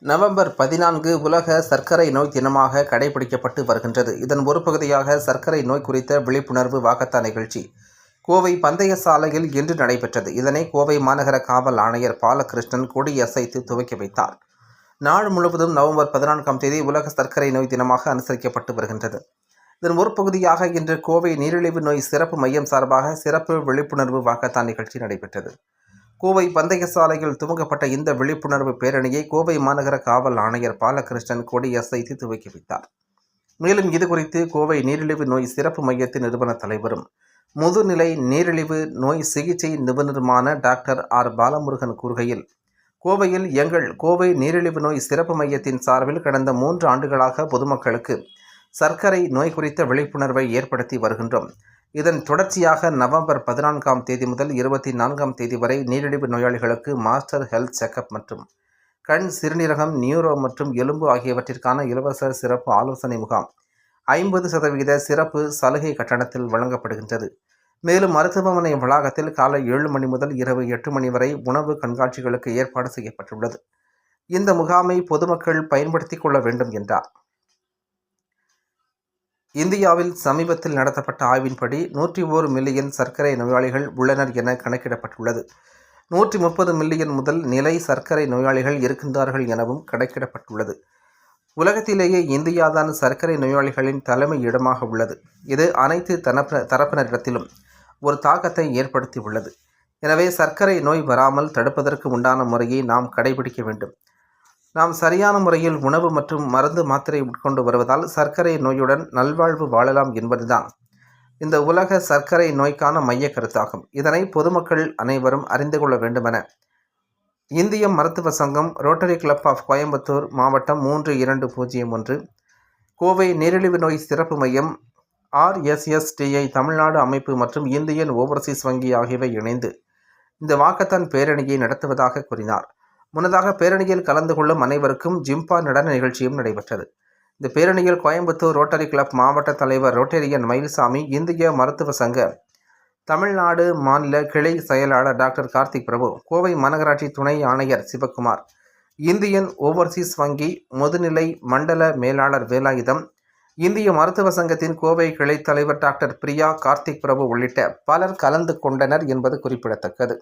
November 14 உலக சர்க்கரை நோய் தினமாக கடைபிடிக்கப்பட்டு வருகின்றது. இதன் ஒரு பகுதியாக சர்க்கரை நோய் குறித்த விழிப்புணர்வு வாக்கத்தான் நிகழ்ச்சி கோவை பந்தய சாலையில் இன்று நடைபெற்றது. இதனை கோவை மாநகர காவல் ஆணையர் பாலகிருஷ்ணன் கொடியசைத்து துவக்கி வைத்தார். நாடு முழுவதும் நவம்பர் 14ஆம் தேதி உலக சர்க்கரை நோய் தினமாக அனுசரிக்கப்பட்டு வருகின்றது. இதன் ஒரு பகுதியாக இன்று கோவை நீரிழிவு நோய் சிறப்பு மையம் சார்பாக சிறப்பு விழிப்புணர்வு வாக்கத்தான் நிகழ்ச்சி நடைபெற்றது. கோவை பந்தய சாலையில் துவங்கப்பட்ட இந்த விழிப்புணர்வு பேரணியை கோவை மாநகர காவல் ஆணையர் பாலகிருஷ்ணன் கொடியசைத்து துவக்கி வைத்தார். மேலும் இதுகுறித்து கோவை நீரிழிவு நோய் சிறப்பு மையத்தின் நிறுவன தலைவரும் முதுநிலை நீரிழிவு நோய் சிகிச்சை நிபுணருமான டாக்டர் ஆர் பாலமுருகன் கூறுகையில், கோவையில் எங்கள் கோவை நீரிழிவு நோய் சிறப்பு மையத்தின் சார்பில் கடந்த 3 ஆண்டுகளாக பொதுமக்களுக்கு சர்க்கரை நோய் குறித்த விழிப்புணர்வை ஏற்படுத்தி வருகின்றோம். இதன் தொடர்ச்சியாக நவம்பர் 14ஆம் தேதி முதல் 24ஆம் தேதி வரை நீரிழிவு நோயாளிகளுக்கு மாஸ்டர் ஹெல்த் செக்அப் மற்றும் கண், சிறுநீரகம், நியூரோ மற்றும் எலும்பு ஆகியவற்றிற்கான இலவச சிறப்பு ஆலோசனை முகாம் 50% சிறப்பு சலுகை கட்டணத்தில் வழங்கப்படுகின்றது. மேலும் மருத்துவமனை வளாகத்தில் காலை 7 மணி முதல் இரவு 8 மணி வரை உணவு கண்காட்சிகளுக்கு ஏற்பாடு செய்யப்பட்டுள்ளது. இந்த முகாமை பொதுமக்கள் பயன்படுத்திக் கொள்ள வேண்டும் என்றார். இந்தியாவில் சமீபத்தில் நடத்தப்பட்ட ஆய்வின்படி 101 மில்லியன் சர்க்கரை நோயாளிகள் உள்ளனர் என கணக்கிடப்பட்டுள்ளது. 130 மில்லியன் முதல் நிலை சர்க்கரை நோயாளிகள் இருக்கின்றார்கள் எனவும் கணக்கிடப்பட்டுள்ளது. உலகத்திலேயே இந்தியாதான் சர்க்கரை நோயாளிகளின் தலைமை இடமாக உள்ளது. இது அனைத்து தரப்பினரிடத்திலும் ஒரு தாக்கத்தை ஏற்படுத்தி உள்ளது. எனவே சர்க்கரை நோய் வராமல் தடுப்பதற்கு உண்டான முறையை நாம் கடைபிடிக்க வேண்டும். நாம் சரியான முறையில் உணவு மற்றும் மருந்து மாத்திரை உட்கொண்டு வருவதால் சர்க்கரை நோயுடன் நல்வாழ்வு வாழலாம் என்பதுதான் இந்த உலக சர்க்கரை நோய்க்கான மைய கருத்தாகும். இதனை பொதுமக்கள் அனைவரும் அறிந்து கொள்ள வேண்டுமென இந்திய மருத்துவ சங்கம், ரோட்டரி கிளப் ஆஃப் கோயம்புத்தூர் மாவட்டம் 3201, கோவை நீரிழிவு நோய் சிறப்பு மையம், RSSTI தமிழ்நாடு அமைப்பு மற்றும் இந்தியன் ஓவர்சீஸ் வங்கி ஆகியவை இணைந்து இந்த வாக்கத்தான் பேரணியை நடத்துவதாக கூறினார். முன்னதாக பேரணியில் கலந்து கொள்ளும் அனைவருக்கும் ஜிம்பா நடன நிகழ்ச்சியும் நடைபெற்றது. இந்த பேரணியில் கோயம்புத்தூர் ரோட்டரி கிளப் மாவட்ட தலைவர் ரோட்டரியன் மயில்சாமி, இந்திய மருத்துவ சங்க தமிழ்நாடு மாநில கிளை செயலாளர் டாக்டர் கார்த்திக் பிரபு, கோவை மாநகராட்சி துணை ஆணையர் சிவக்குமார், இந்தியன் ஓவர்சீஸ் வங்கி முதுநிலை மண்டல மேலாளர் வேலாயுதம், இந்திய மருத்துவ சங்கத்தின் கோவை கிளை தலைவர் டாக்டர் பிரியா, கார்த்திக் பிரபு உள்ளிட்ட பலர் கலந்து கொண்டனர் என்பது குறிப்பிடத்தக்கது.